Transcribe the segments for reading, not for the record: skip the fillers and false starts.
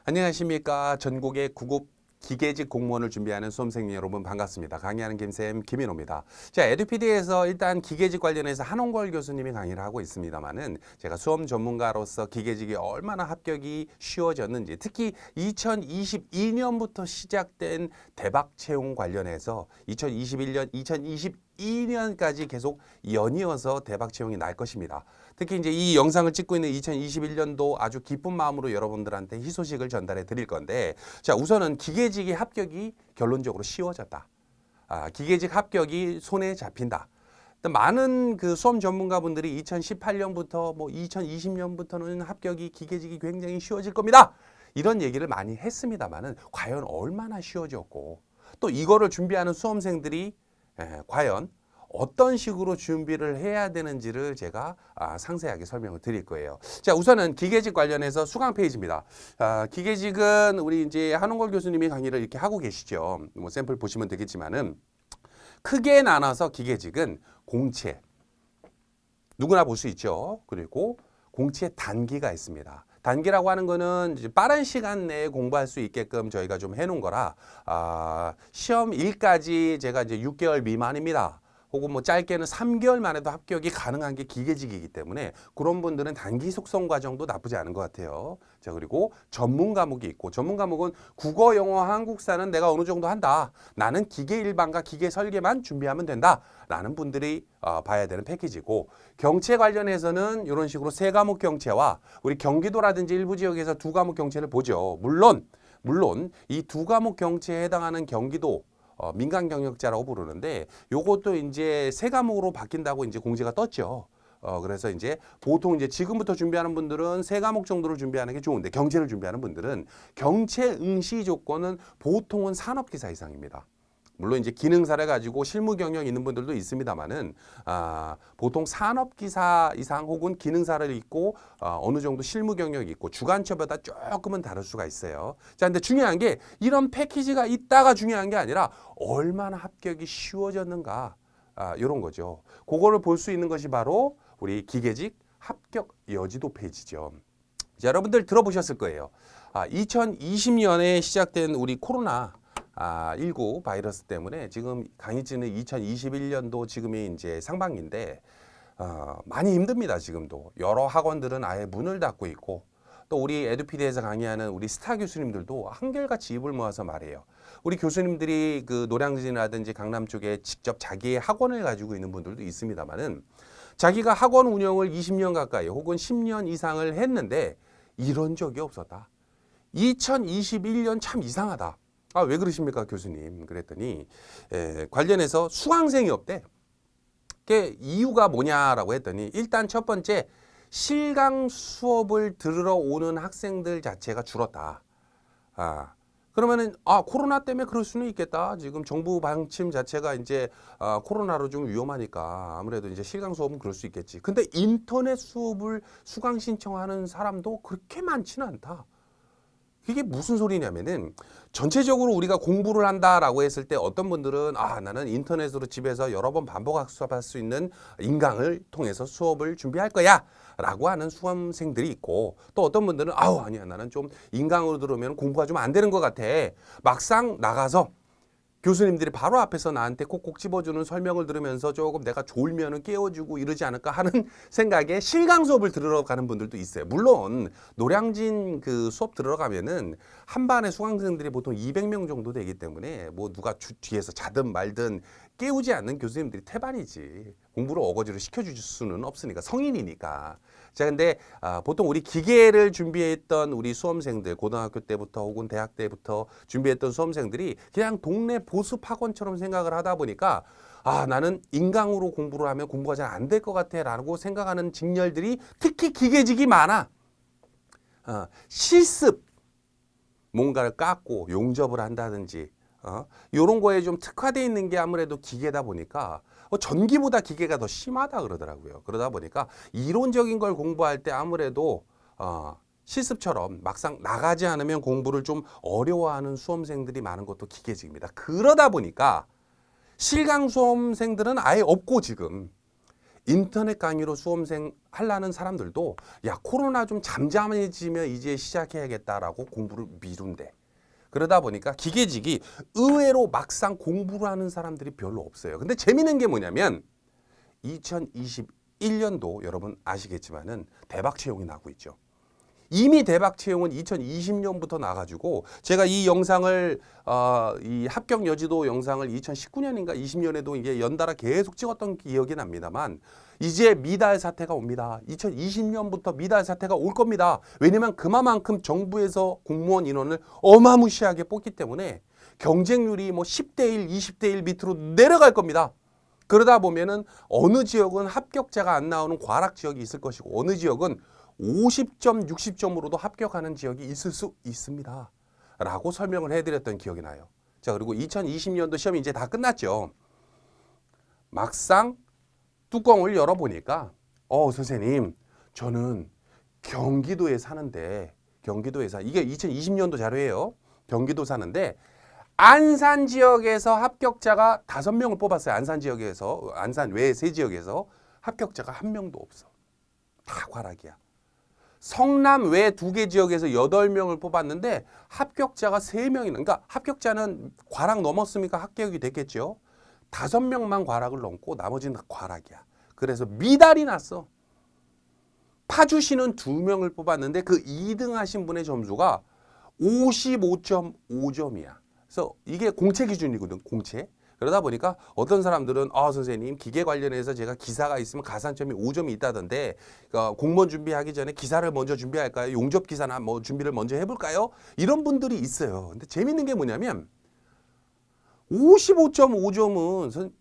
안녕하십니까. 전국의 구급 기계직 공무원을 준비하는 수험생 여러분 반갑습니다. 강의하는 김쌤 김인호입니다. 자, 에듀피디에서 일단 기계직 관련해서 한홍걸 교수님이 강의를 하고 있습니다만은 제가 수험 전문가로서 기계직이 얼마나 합격이 쉬워졌는지, 특히 2022년부터 시작된 대박 채용 관련해서 2021년, 2022년까지 계속 연이어서 대박 채용이 날 것입니다. 특히 이제 이 영상을 찍고 있는 2021년도 아주 기쁜 마음으로 여러분들한테 희소식을 전달해 드릴 건데, 자, 우선은 기계직의 합격이 결론적으로 쉬워졌다. 기계직 합격이 손에 잡힌다. 많은 그 수험 전문가분들이 2018년부터 뭐 2020년부터는 합격이 기계직이 굉장히 쉬워질 겁니다. 이런 얘기를 많이 했습니다만은 과연 얼마나 쉬워졌고, 또 이거를 준비하는 수험생들이 과연 어떤 식으로 준비를 해야 되는지를 제가 상세하게 설명을 드릴 거예요. 자, 우선은 기계직 관련해서 수강 페이지입니다. 기계직은 우리 이제 한홍걸 교수님이 강의를 이렇게 하고 계시죠. 뭐 샘플 보시면 되겠지만은, 크게 나눠서 기계직은 공채, 누구나 볼 수 있죠. 그리고 공채 단기가 있습니다. 단기라고 하는 거는 이제 빠른 시간 내에 공부할 수 있게끔 저희가 좀 해놓은 거라, 시험일까지 제가 이제 6개월 미만입니다. 혹은 뭐 짧게는 3개월 만에도 합격이 가능한 게 기계직이기 때문에 그런 분들은 단기 속성 과정도 나쁘지 않은 것 같아요. 자, 그리고 전문 과목이 있고, 전문 과목은 국어, 영어, 한국사는 내가 어느 정도 한다. 나는 기계 일반과 기계 설계만 준비하면 된다. 라는 분들이 봐야 되는 패키지고, 경채 관련해서는 이런 식으로 3과목 경채와 우리 경기도라든지 일부 지역에서 2과목 경채를 보죠. 물론 이 2과목 경채에 해당하는 경기도 민간 경력자라고 부르는데, 요것도 이제 3과목으로 바뀐다고 이제 공지가 떴죠. 그래서 이제 보통 이제 지금부터 준비하는 분들은 3과목 정도를 준비하는 게 좋은데, 경채를 준비하는 분들은 경채 응시 조건은 보통은 산업기사 이상입니다. 물론 이제 기능사를 가지고 실무 경력 있는 분들도 있습니다만은, 보통 산업기사 이상 혹은 기능사를 있고, 어느 정도 실무 경력이 있고, 주간처보다 조금은 다를 수가 있어요. 자, 근데 중요한 게 이런 패키지가 있다가 중요한 게 아니라 얼마나 합격이 쉬워졌는가, 이런 거죠. 그거를 볼 수 있는 것이 바로 우리 기계직 합격 여지도 페이지죠. 자, 여러분들 들어보셨을 거예요. 2020년에 시작된 우리 코로나 19 바이러스 때문에 지금 강의지는 2021년도 지금이 이제 상반기인데, 많이 힘듭니다. 지금도 여러 학원들은 아예 문을 닫고 있고, 또 우리 에듀피디에서 강의하는 우리 스타 교수님들도 한결같이 입을 모아서 말해요. 우리 교수님들이 그 노량진이라든지 강남 쪽에 직접 자기의 학원을 가지고 있는 분들도 있습니다만은, 자기가 학원 운영을 20년 가까이 혹은 10년 이상을 했는데 이런 적이 없었다. 2021년 참 이상하다. 왜 그러십니까, 교수님? 그랬더니 관련해서 수강생이 없대. 그게 이유가 뭐냐라고 했더니, 일단 첫 번째, 실강 수업을 들으러 오는 학생들 자체가 줄었다. 그러면은 코로나 때문에 그럴 수는 있겠다. 지금 정부 방침 자체가 이제 코로나로 좀 위험하니까 아무래도 이제 실강 수업은 그럴 수 있겠지. 근데 인터넷 수업을 수강 신청하는 사람도 그렇게 많지는 않다. 이게 무슨 소리냐면은, 전체적으로 우리가 공부를 한다라고 했을 때 어떤 분들은 나는 인터넷으로 집에서 여러 번 반복 학습할 수 있는 인강을 통해서 수업을 준비할 거야 라고 하는 수험생들이 있고, 또 어떤 분들은 아니야, 나는 좀 인강으로 들으면 공부가 좀 안 되는 것 같아. 막상 나가서 교수님들이 바로 앞에서 나한테 콕콕 집어주는 설명을 들으면서 조금 내가 졸면은 깨워주고 이러지 않을까 하는 생각에 실강 수업을 들으러 가는 분들도 있어요. 물론 노량진 그 수업 들으러 가면은 한 반의 수강생들이 보통 200명 정도 되기 때문에 뭐 누가 뒤에서 자든 말든 깨우지 않는 교수님들이 태반이지, 공부를 어거지로 시켜줄 수는 없으니까, 성인이니까. 자, 근데 보통 우리 기계를 준비했던 우리 수험생들, 고등학교 때부터 혹은 대학 때부터 준비했던 수험생들이 그냥 동네 보습 학원처럼 생각을 하다 보니까, 나는 인강으로 공부를 하면 공부가 잘 안 될 것 같아 라고 생각하는 직렬들이 특히 기계직이 많아. 실습, 뭔가를 깎고 용접을 한다든지 이런 거에 좀 특화되어 있는 게 아무래도 기계다 보니까 전기보다 기계가 더 심하다 그러더라고요. 그러다 보니까 이론적인 걸 공부할 때 아무래도 실습처럼 막상 나가지 않으면 공부를 좀 어려워하는 수험생들이 많은 것도 기계직입니다. 그러다 보니까 실강 수험생들은 아예 없고, 지금 인터넷 강의로 수험생 하려는 사람들도 야 코로나 좀 잠잠해지면 이제 시작해야겠다라고 공부를 미룬대. 그러다 보니까 기계직이 의외로 막상 공부를 하는 사람들이 별로 없어요. 근데 재미있는 게 뭐냐면 2021년도 여러분 아시겠지만은 대박 채용이 나고 있죠. 이미 대박 채용은 2020년부터 나가지고 제가 이 영상을 이 합격 여지도 영상을 2019년인가 20년에도 이게 연달아 계속 찍었던 기억이 납니다만 이제 미달 사태가 옵니다. 2020년부터 미달 사태가 올 겁니다. 왜냐면 그만큼 정부에서 공무원 인원을 어마무시하게 뽑기 때문에 경쟁률이 뭐 10대 1, 20대 1 밑으로 내려갈 겁니다. 그러다 보면은 어느 지역은 합격자가 안 나오는 과락 지역이 있을 것이고 어느 지역은 50점, 60점으로도 합격하는 지역이 있을 수 있습니다. 라고 설명을 해드렸던 기억이 나요. 자, 그리고 2020년도 시험이 이제 다 끝났죠. 막상 뚜껑을 열어보니까 선생님 저는 경기도에 사는데 이게 2020년도 자료예요. 경기도 사는데 안산 지역에서 합격자가 5명을 뽑았어요. 안산 지역에서 안산 외 3지역에서 합격자가 1명도 없어. 다 과락이야. 성남 외 2개 지역에서 8명을 뽑았는데 합격자가 3명이나 그러니까 합격자는 과락 넘었으니까 합격이 됐겠죠. 5명만 과락을 넘고 나머지는 다 과락이야. 그래서 미달이 났어. 파주시는 2명을 뽑았는데 그 2등 하신 분의 점수가 55.5점이야. 그래서 이게 공채 기준이거든. 공채. 그러다 보니까 어떤 사람들은 선생님 기계 관련해서 제가 기사가 있으면 가산점이 5점이 있다던데 공무원 준비하기 전에 기사를 먼저 준비할까요? 용접 기사나 뭐 준비를 먼저 해볼까요? 이런 분들이 있어요. 근데 재밌는 게 뭐냐면 55.5점은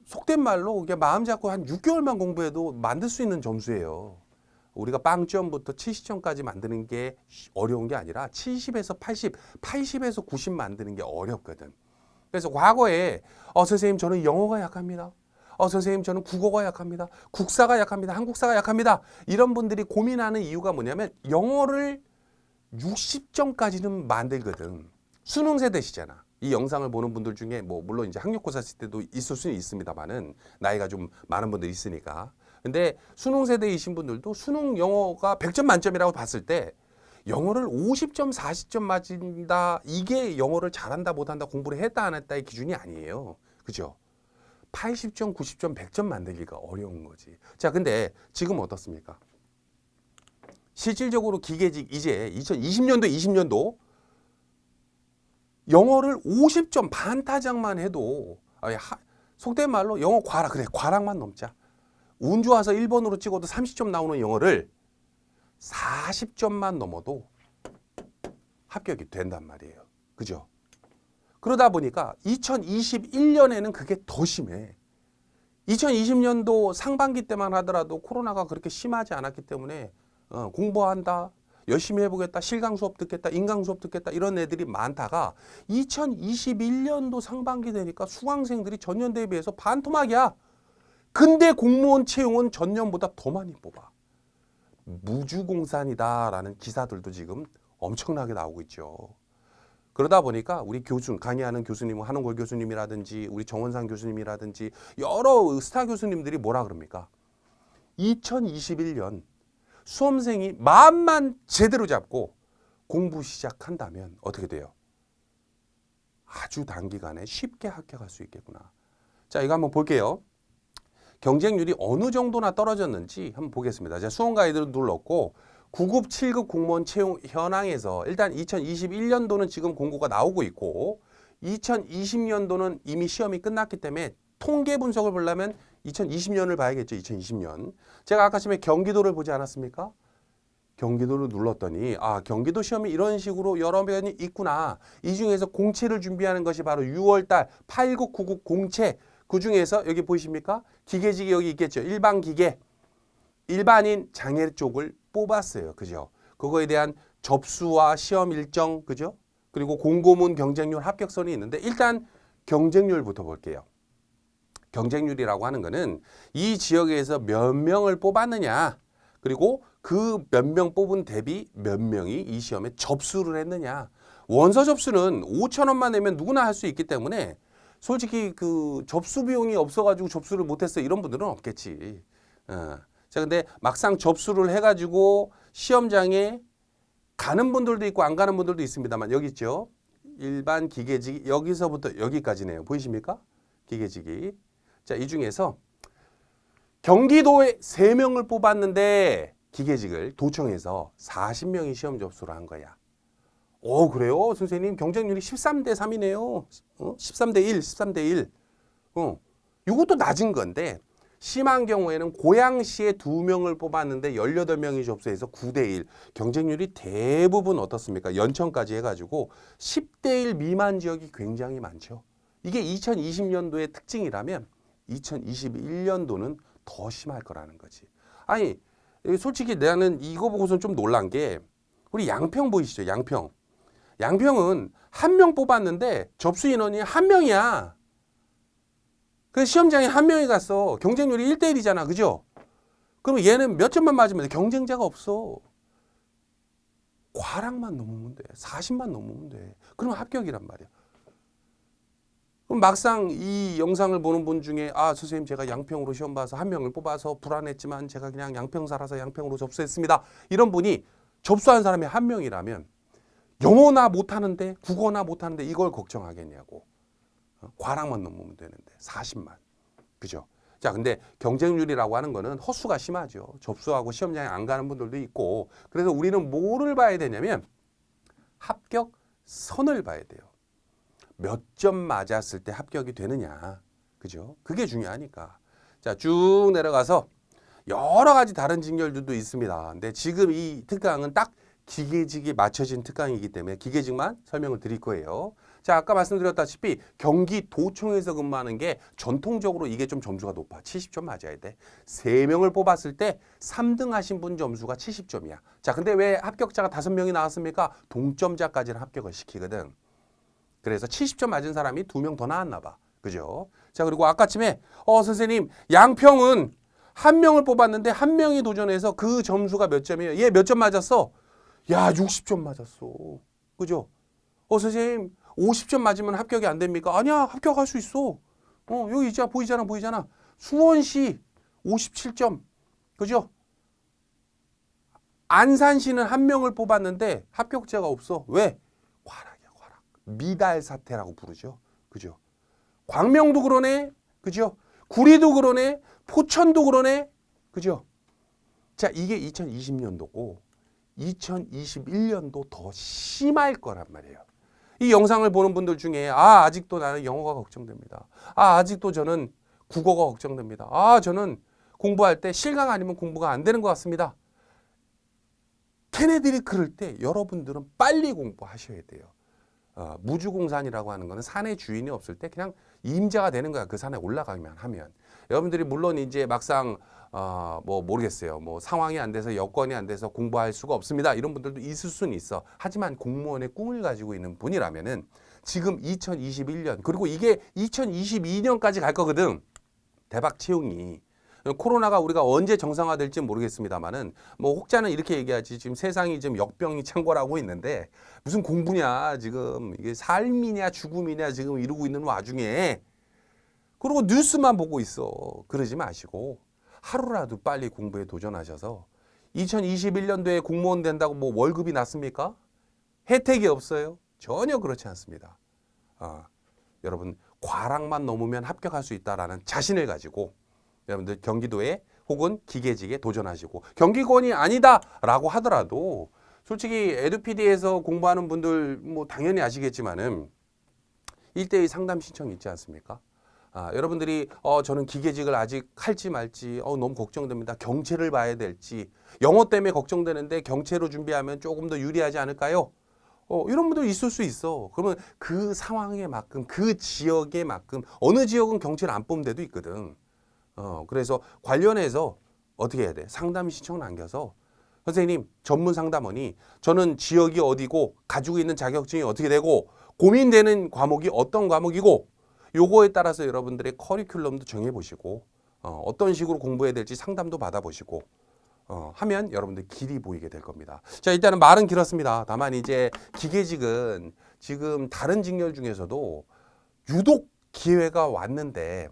속된 말로 그냥 마음 잡고 한 6개월만 공부해도 만들 수 있는 점수예요. 우리가 빵점부터 70점까지 만드는 게 어려운 게 아니라 70에서 80, 80에서 90 만드는 게 어렵거든. 그래서 과거에 선생님 저는 영어가 약합니다. 선생님 저는 국어가 약합니다. 국사가 약합니다. 한국사가 약합니다. 이런 분들이 고민하는 이유가 뭐냐면 영어를 60점까지는 만들거든. 수능 세대시잖아. 이 영상을 보는 분들 중에 뭐 물론 이제 학력고사 쓸 때도 있을 수는 있습니다만은 나이가 좀 많은 분들이 있으니까. 근데 수능 세대이신 분들도 수능 영어가 100점 만점이라고 봤을 때 영어를 50점, 40점 맞은다. 이게 영어를 잘한다, 못한다, 공부를 했다, 안 했다의 기준이 아니에요. 그죠? 80점, 90점, 100점 만들기가 어려운 거지. 자, 근데 지금 어떻습니까? 실질적으로 기계직 이제 2020년도 영어를 50점 반타작만 해도 속된 말로 영어 과락, 그래 과락만 넘자. 운 좋아서 1번으로 찍어도 30점 나오는 영어를 40점만 넘어도 합격이 된단 말이에요. 그죠? 그러다 보니까 2021년에는 그게 더 심해. 2020년도 상반기 때만 하더라도 코로나가 그렇게 심하지 않았기 때문에 공부한다, 열심히 해보겠다, 실강 수업 듣겠다, 인강 수업 듣겠다 이런 애들이 많다가 2021년도 상반기 되니까 수강생들이 전년도에 비해서 반토막이야. 근데 공무원 채용은 전년보다 더 많이 뽑아. 무주공산이다라는 기사들도 지금 엄청나게 나오고 있죠. 그러다 보니까 우리 강의하는 교수님, 한원걸 교수님이라든지 우리 정원상 교수님이라든지 여러 스타 교수님들이 뭐라 그럽니까? 2021년 수험생이 마음만 제대로 잡고 공부 시작한다면 어떻게 돼요? 아주 단기간에 쉽게 합격할 수 있겠구나. 자, 이거 한번 볼게요. 경쟁률이 어느 정도나 떨어졌는지 한번 보겠습니다. 제가 수험 가이드를 눌렀고 9급, 7급 공무원 채용 현황에서 일단 2021년도는 지금 공고가 나오고 있고 2020년도는 이미 시험이 끝났기 때문에 통계 분석을 보려면 2020년을 봐야겠죠. 2020년. 제가 아까 전에 경기도를 보지 않았습니까? 경기도를 눌렀더니 경기도 시험이 이런 식으로 여러 면이 있구나. 이 중에서 공채를 준비하는 것이 바로 6월달 8급, 9급 공채. 그 중에서 여기 보이십니까? 기계직이 여기 있겠죠. 일반 기계. 일반인 장애 쪽을 뽑았어요. 그죠? 그거에 대한 접수와 시험 일정, 그죠? 그리고 공고문 경쟁률 합격선이 있는데 일단 경쟁률부터 볼게요. 경쟁률이라고 하는 거는 이 지역에서 몇 명을 뽑았느냐, 그리고 그 몇 명 뽑은 대비 몇 명이 이 시험에 접수를 했느냐. 원서 접수는 5,000원만 내면 누구나 할 수 있기 때문에 솔직히 그 접수 비용이 없어가지고 접수를 못했어 이런 분들은 없겠지. 자, 근데 막상 접수를 해가지고 시험장에 가는 분들도 있고 안 가는 분들도 있습니다만 여기 있죠. 일반 기계직이 여기서부터 여기까지네요. 보이십니까? 기계직이. 자, 이 중에서 경기도에 3명을 뽑았는데 기계직을 도청해서 40명이 시험 접수를 한 거야. 오, 그래요? 선생님 경쟁률이 13대 3이네요. 13대 1, 13대 1. 이것도 낮은 건데 심한 경우에는 고양시에 2명을 뽑았는데 18명이 접수해서 9대 1. 경쟁률이 대부분 어떻습니까? 연천까지 해가지고 10대 1 미만 지역이 굉장히 많죠. 이게 2020년도의 특징이라면 2021년도는 더 심할 거라는 거지. 아니, 솔직히 나는 이거 보고선 좀 놀란 게 우리 양평 보이시죠? 양평. 양평은 1명 뽑았는데 접수 인원이 1명이야. 그 시험장에 1명이 갔어. 경쟁률이 1대 1이잖아. 그죠? 그럼 얘는 몇 점만 맞으면 돼. 경쟁자가 없어. 과락만 넘으면 돼. 40만 넘으면 돼. 그러면 합격이란 말이야. 그럼 막상 이 영상을 보는 분 중에 아 선생님 제가 양평으로 시험 봐서 1명을 뽑아서 불안했지만 제가 그냥 양평 살아서 양평으로 접수했습니다. 이런 분이 접수한 사람이 1명이라면 영어나 못하는데 국어나 못하는데 이걸 걱정하겠냐고. 과락만 넘으면 되는데 40만. 그죠? 자, 근데 경쟁률이라고 하는 거는 허수가 심하죠. 접수하고 시험장에 안 가는 분들도 있고. 그래서 우리는 뭐를 봐야 되냐면 합격선을 봐야 돼요. 몇 점 맞았을 때 합격이 되느냐. 그죠? 그게 중요하니까. 자, 쭉 내려가서 여러 가지 다른 직렬들도 있습니다. 근데 지금 이 특강은 딱 기계직이 맞춰진 특강이기 때문에 기계직만 설명을 드릴 거예요. 자, 아까 말씀드렸다시피 경기도청에서 근무하는 게 전통적으로 이게 좀 점수가 높아. 70점 맞아야 돼. 3명을 뽑았을 때 3등 하신 분 점수가 70점이야. 자, 근데 왜 합격자가 5명이 나왔습니까? 동점자까지는 합격을 시키거든. 그래서 70점 맞은 사람이 2명 더 나왔나 봐. 그죠? 자, 그리고 아까쯤에 선생님 양평은 1명을 뽑았는데 1명이 도전해서 그 점수가 몇 점이에요? 얘 몇 점 맞았어? 야, 60점 맞았어. 그죠? 선생님 50점 맞으면 합격이 안 됩니까? 아니야, 합격할 수 있어. 여기 있잖아, 보이잖아. 수원시 57점. 그죠? 안산시는 1명을 뽑았는데 합격자가 없어. 왜? 과락이야. 미달 사태라고 부르죠. 그죠? 광명도 그러네. 그죠? 구리도 그러네. 포천도 그러네. 그죠? 자, 이게 2020년도고 2021년도 더 심할 거란 말이에요. 이 영상을 보는 분들 중에 아직도 나는 영어가 걱정됩니다. 아직도 저는 국어가 걱정됩니다. 저는 공부할 때 실강 아니면 공부가 안 되는 것 같습니다. 걔네들이 그럴 때 여러분들은 빨리 공부하셔야 돼요. 무주공산이라고 하는 거는 산의 주인이 없을 때 그냥 임자가 되는 거야. 그 산에 올라가기만 하면. 여러분들이 물론 이제 막상 모르겠어요. 상황이 안 돼서 여건이 안 돼서 공부할 수가 없습니다. 이런 분들도 있을 수는 있어. 하지만 공무원의 꿈을 가지고 있는 분이라면은 지금 2021년 그리고 이게 2022년까지 갈 거거든. 대박 채용이. 코로나가 우리가 언제 정상화될지 모르겠습니다만은 혹자는 이렇게 얘기하지 지금 세상이 지금 역병이 창궐하고 있는데 무슨 공부냐 지금 이게 삶이냐 죽음이냐 지금 이러고 있는 와중에 그리고 뉴스만 보고 있어. 그러지 마시고 하루라도 빨리 공부에 도전하셔서 2021년도에 공무원 된다고 월급이 낮습니까? 혜택이 없어요? 전혀 그렇지 않습니다. 여러분 과락만 넘으면 합격할 수 있다라는 자신을 가지고 여러분들 경기도에 혹은 기계직에 도전하시고 경기권이 아니다라고 하더라도 솔직히 에듀피디에서 공부하는 분들 당연히 아시겠지만은 1대1 상담 신청 있지 않습니까? 여러분들이 저는 기계직을 아직 할지 말지 너무 걱정됩니다. 경채를 봐야 될지 영어 때문에 걱정되는데 경채로 준비하면 조금 더 유리하지 않을까요? 이런 분들 있을 수 있어. 그러면 그 상황에 맞끔 그 지역에 맞끔 어느 지역은 경채를 안 뽑는 데도 있거든. 그래서 관련해서 어떻게 해야 돼? 상담 신청 남겨서 선생님 전문 상담원이 저는 지역이 어디고 가지고 있는 자격증이 어떻게 되고 고민되는 과목이 어떤 과목이고 요거에 따라서 여러분들의 커리큘럼도 정해보시고 어떤 식으로 공부해야 될지 상담도 받아보시고 하면 여러분들 길이 보이게 될 겁니다. 자, 일단은 말은 길었습니다. 다만 이제 기계직은 지금 다른 직렬 중에서도 유독 기회가 왔는데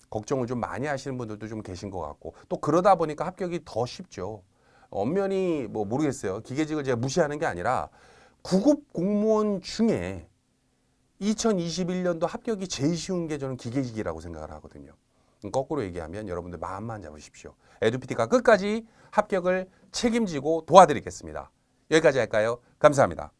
걱정을 좀 많이 하시는 분들도 좀 계신 것 같고 또 그러다 보니까 합격이 더 쉽죠. 엄연히 뭐 모르겠어요. 기계직을 제가 무시하는 게 아니라 9급 공무원 중에 2021년도 합격이 제일 쉬운 게 저는 기계직이라고 생각을 하거든요. 거꾸로 얘기하면 여러분들 마음만 잡으십시오. 에듀피티가 끝까지 합격을 책임지고 도와드리겠습니다. 여기까지 할까요? 감사합니다.